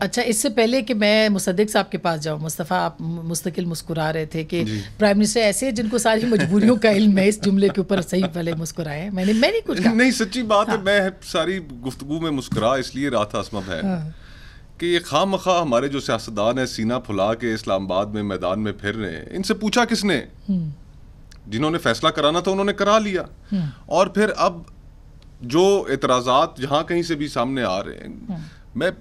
अच्छा, इससे पहले कि मैं मुसद्दिक साहब के पास जाऊँ, मुस्तफ़ा, आप मुस्तकिल मुस्कुरा रहे थे कि प्राइम मिनिस्टर ऐसे हैं जिनको सारी मजबूरियों का इल्म है। इस जुमले के ऊपर सही पहले मुस्कुराए हैं। मैंने नहीं कुछ कहा। नहीं, सच्ची बात है, मैं सारी गुफ्तगू में मुस्कुरा इसलिए रहा था असमा बहन कि ये खामखा हमारे जो सियासतदान है सीना फुला के इस्लामाबाद में मैदान में फिर रहे हैं। इनसे पूछा किसने? जिन्होंने फैसला कराना था उन्होंने करा लिया। और फिर अब जो एतराज़ात जहाँ कहीं से भी सामने आ रहे हैं, मैं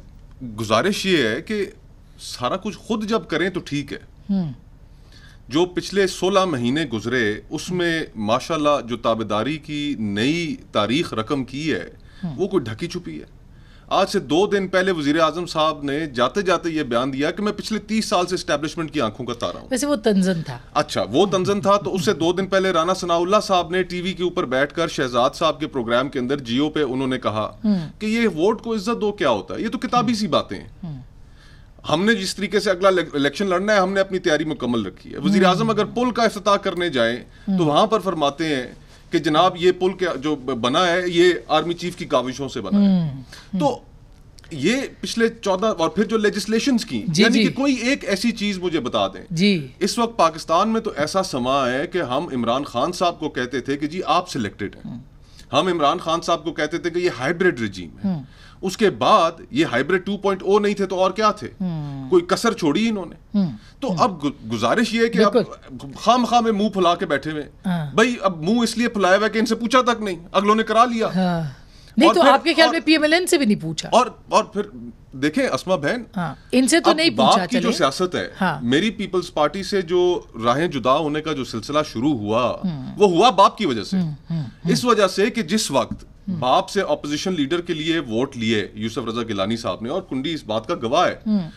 गुजारिश ये है कि सारा कुछ खुद जब करें तो ठीक है। जो पिछले 16 महीने गुजरे उसमें माशाल्लाह जो ताबेदारी की नई तारीख रकम की है वो कोई ढकी छुपी है। आज से 2 दिन पहले वजीर आजम साहब ने जाते जाते ये बयान दिया कि मैं पिछले 30 साल से एस्टेब्लिशमेंट की आंखों का तारा हूं। वैसे वो तंजन था। अच्छा, वो तंजन था। तो उससे 2 दिन पहले राना सनाउल्लाह साहब ने टीवी के ऊपर बैठकर शहजाद साहब के प्रोग्राम के अंदर जियो पे उन्होंने कहा कि ये वोट को इज्जत दो क्या होता है, ये तो किताबी सी बातें हैं। हमने जिस तरीके से अगला इलेक्शन लड़ना है हमने अपनी तैयारी मुकम्मल रखी है। वजीर आजम अगर पुल का इफ्तिताह करने जाए तो वहां पर फरमाते हैं कि जनाब ये पुल जो बना है ये आर्मी चीफ की काविशों से बना है। तो ये पिछले 14 और फिर जो लेजिस्लेशंस की, यानी कि कोई एक ऐसी चीज मुझे बता दें जी। इस वक्त पाकिस्तान में तो ऐसा समा है कि हम इमरान खान साहब को कहते थे कि जी आप सिलेक्टेड हैं। हम इमरान खान साहब को कहते थे कि ये हाइब्रिड रिजीम है। उसके बाद ये हाइब्रिड 2.0 नहीं थे तो और क्या थे? कोई कसर छोड़ी इन्होंने। तो अब गुजारिश ये है कि अब खामखा में मुंह फुला के बैठे हुए भाई, अब मुंह इसलिए फुलाया हुआ कि इनसे पूछा तक नहीं, अगलों ने करा लिया। नहीं तो आपके ख्याल में पीएमएलएन से भी नहीं पूछा? और फिर देखें असमा बहन, इनसे तो नहीं पूछा। बाप की जो सियासत है, मेरी पीपल्स पार्टी से जो राहें जुदा होने का जो सिलसिला शुरू हुआ वो हुआ बाप की वजह से। इस वजह से कि जिस वक्त बाप से ऑपोजिशन लीडर के लिए वोट लिए यूसुफ रजा गिलानी साहब ने, और कुंडी इस बात का गवाह है,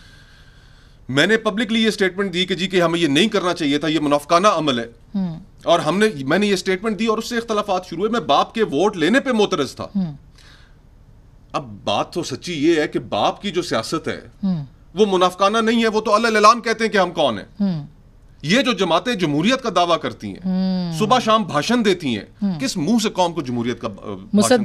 मैंने पब्लिकली ये स्टेटमेंट दी कि जी कि हमें ये नहीं करना चाहिए था, ये मुनाफिकाना अमल है। और मैंने ये स्टेटमेंट दी और उससे इख्तलाफात शुरू हुए। मैं बाप के वोट लेने पे मोतरज था। अब बात तो सच्ची ये है कि बाप की जो सियासत है वो मुनाफिकाना नहीं है। वो तो अल्लाह ऐलान कहते हैं कि हम कौन है। ये जो जमातें जमहूरियत का दावा करती हैं, सुबह शाम भाषण देती हैं, किस मुंह से कौम को जमहूरियत का